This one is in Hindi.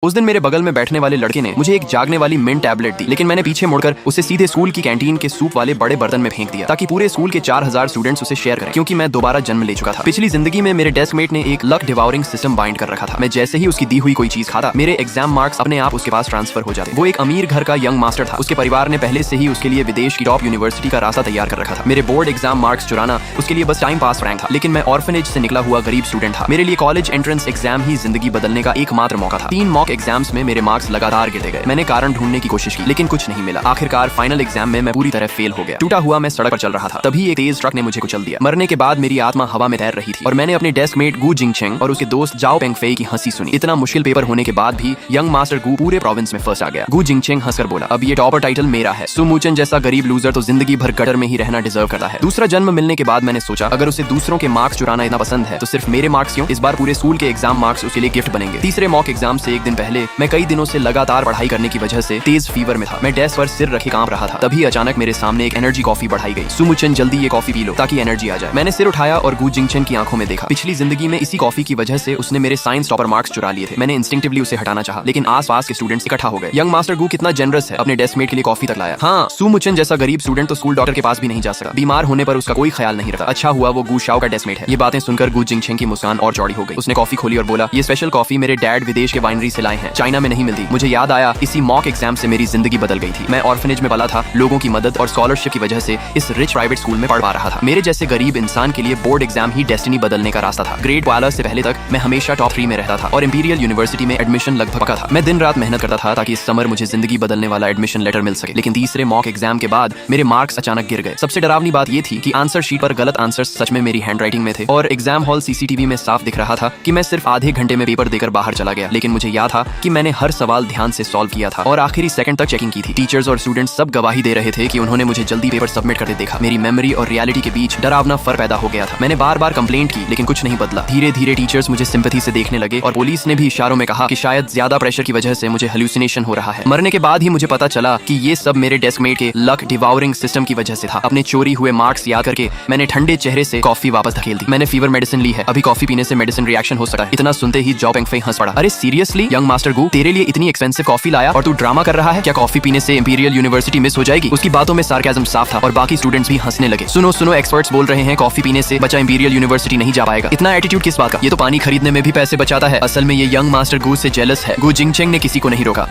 उस दिन मेरे बगल में बैठने वाले लड़के ने मुझे एक जागने वाली मिंट टैबलेट दी, लेकिन मैंने पीछे मुड़कर उसे सीधे स्कूल की कैंटीन के सूप वाले बड़े बर्तन में फेंक दिया ताकि पूरे स्कूल के 4000 स्टूडेंट्स उसे शेयर करें, क्योंकि मैं दोबारा जन्म ले चुका था। पिछली जिंदगी में मेरे डेस्कमेट ने एक लक डिवाउरिंग सिस्टम बाइंड कर रखा था। मैं जैसे ही उसकी दी हुई कोई चीज खाता, मेरे एग्जाम मार्क्स अपने आप उसके पास ट्रांसफर हो जाते। वो एक अमीर घर का यंग मास्टर था। उसके परिवार ने पहले से ही उसके लिए विदेश की टॉप यूनिवर्सिटी का रास्ता तैयार कर रखा था। मेरे बोर्ड एग्जाम मार्क्स चुराना उसके लिए बस टाइम पास रैंक था, लेकिन मैं ऑर्फनेज से निकला हुआ गरीब स्टूडेंट था। मेरे लिए कॉलेज एंट्रेंस एग्जाम ही जिंदगी बदलने का एकमात्र मौका था। 3 मॉक एग्जाम्स में मेरे मार्क्स लगातार गिरते गए। मैंने कारण ढूंढने की कोशिश की, लेकिन कुछ नहीं मिला। आखिरकार फाइनल एग्जाम में मैं पूरी तरह फेल हो गया। टूटा हुआ मैं सड़क पर चल रहा था, तभी एक तेज ट्रक ने मुझे कुचल दिया। मरने के बाद मेरी आत्मा हवा में तैर रही थी और मैंने अपने डेस्कमेट गू जिंगचेंग और उसके दोस्त जाओ पेंगफेई की हंसी सुनी। इतना मुश्किल पेपर होने के बाद भी यंग मास्टर गू पूरे प्रोविंस में फर्स्ट आ गया। गू जिंगचेंग हंसकर बोला, अब ये टॉपर टाइटल मेरा है। सुमुचन जैसा गरीब लूजर तो जिंदगी भर गटर में ही रहना डिजर्व करता है। दूसरा जन्म मिलने के बाद मैंने सोचा, अगर उसे दूसरों के मार्क्स चुराना इतना पसंद है तो सिर्फ मेरे मार्क्स क्यों? इस बार पूरे स्कूल के एग्जाम मार्क्स उसके लिए गिफ्ट बनेंगे। तीसरे मॉक एग्जाम से एक दिन पहले मैं कई दिनों से लगातार पढ़ाई करने की वजह से तेज फीवर में था। मैं डेस्क पर सिर रखे कांप रहा था। तभी अचानक मेरे सामने एक एनर्जी कॉफी बढ़ाई गई। सुमुचन, जल्दी ये कॉफी पी लो ताकि एनर्जी आ जाए। मैंने सिर उठाया और गू जिंगचेन की आंखों में देखा। पिछली जिंदगी में इसी कॉफी की वजह से उसने मेरे साइंस टॉपर मार्क्स चुरा लिए थे। मैंने इंस्टिंक्टिवली उसे हटाना चाहा, लेकिन आसपास के स्टूडेंट्स इकट्ठा हो गए। यंग मास्टर गू कितना जनरस है, अपने डेस्कमेट के लिए कॉफी तक लाया। हाँ, सुमुचन जैसा गरीब स्टूडेंट तो स्कूल डॉक्टर के पास भी नहीं जा सका। बीमार होने पर उसका कोई ख्याल नहीं रखा। अच्छा हुआ वो गू शाओ का डेस्कमेट है। ये बातें सुनकर गू जिंगचेन की मुस्कान और चौड़ी हो गई। उसने कॉफी खोली और बोला, ये स्पेशल कॉफी मेरे डैड विदेश के वाइनरी से लाए हैं, चाइना में नहीं मिलती। मुझे याद आया, इसी मॉक एग्जाम से मेरी जिंदगी बदल गई थी। मैं ऑर्फनेज में पला था। लोगों की मदद और स्कॉलरशिप की वजह से इस रिच प्राइवेट स्कूल में पढ़ पा रहा था। मेरे जैसे गरीब इंसान के लिए बोर्ड एग्जाम ही डेस्टिनी बदलने का रास्ता था। ग्रेड 12 से पहले तक मैं हमेशा टॉप 3 में रहता था और इंपीरियल यूनिवर्सिटी में एडमिशन लगभग पक्का था। मैं दिन रात मेहनत करता था ताकि इस समर मुझे जिंदगी बदलने वाला एडमिशन लेटर मिल सके। लेकिन तीसरे मॉक एग्जाम के बाद मेरे मार्क्स अचानक गिर गए। सबसे डरावनी बात यह थी कि आंसर शीट पर गलत आंसर सच में मेरी हैंडराइटिंग में थे और एग्जाम हॉल सीसीटीवी में साफ दिख रहा था कि मैं सिर्फ आधे घंटे में पेपर देकर बाहर चला गया। लेकिन मुझे याद था कि मैंने हर सवाल ध्यान से सॉल्व किया था और आखिरी सेकंड तक चेकिंग की थी। टीचर्स और स्टूडेंट्स सब गवाही दे रहे थे कि उन्होंने मुझे जल्दी पेपर सबमिट करते देखा। मेरी मेमोरी और रियलिटी के बीच डरावना फर्क पैदा हो गया था। मैंने बार बार कंप्लेंट की, लेकिन कुछ नहीं बदला। धीरे धीरे टीचर्स मुझे सिंपैथी से देखने लगे और पुलिस ने भी इशारों में कहा कि शायद ज्यादा प्रेशर की वजह से मुझे हेलुसिनेशन हो रहा है। मरने के बाद ही मुझे पता चला कि ये सब मेरे डेस्कमेट के लक डिवाउरिंग सिस्टम की वजह से था। अपने चोरी हुए मार्क्स याद करके मैंने ठंडे चेहरे से कॉफी वापस धकेल दी। मैंने फीवर मेडिसिन ली है, अभी कॉफी पीने से मेडिसिन रिएक्शन हो सकता है। इतना सुनते ही जाओ पेंगफेई हंस पड़ा। अरे सीरियसली यंग मास्टर गू, तेरे लिए इतनी एक्सपेंसिव कॉफी लाया और तू ड्रामा कर रहा है? क्या कॉफी पीने से इंपीरियल यूनिवर्सिटी मिस हो जाएगी? उसकी बातों में सार्केज्म साफ था और बाकी स्टूडेंट्स भी हंसने लगे। सुनो सुनो, एक्सपर्ट्स बोल रहे हैं कॉफी पीने से बच्चा इंपीरियल यूनिवर्सिटी नहीं जा पाएगा। इतना एटीट्यूड किस बात का? ये तो पानी खरीदने में भी पैसे बचाता है। असल में ये यंग मास्टर गू से जेलस है। गू जिंगचेंग ने किसी को नहीं रोका।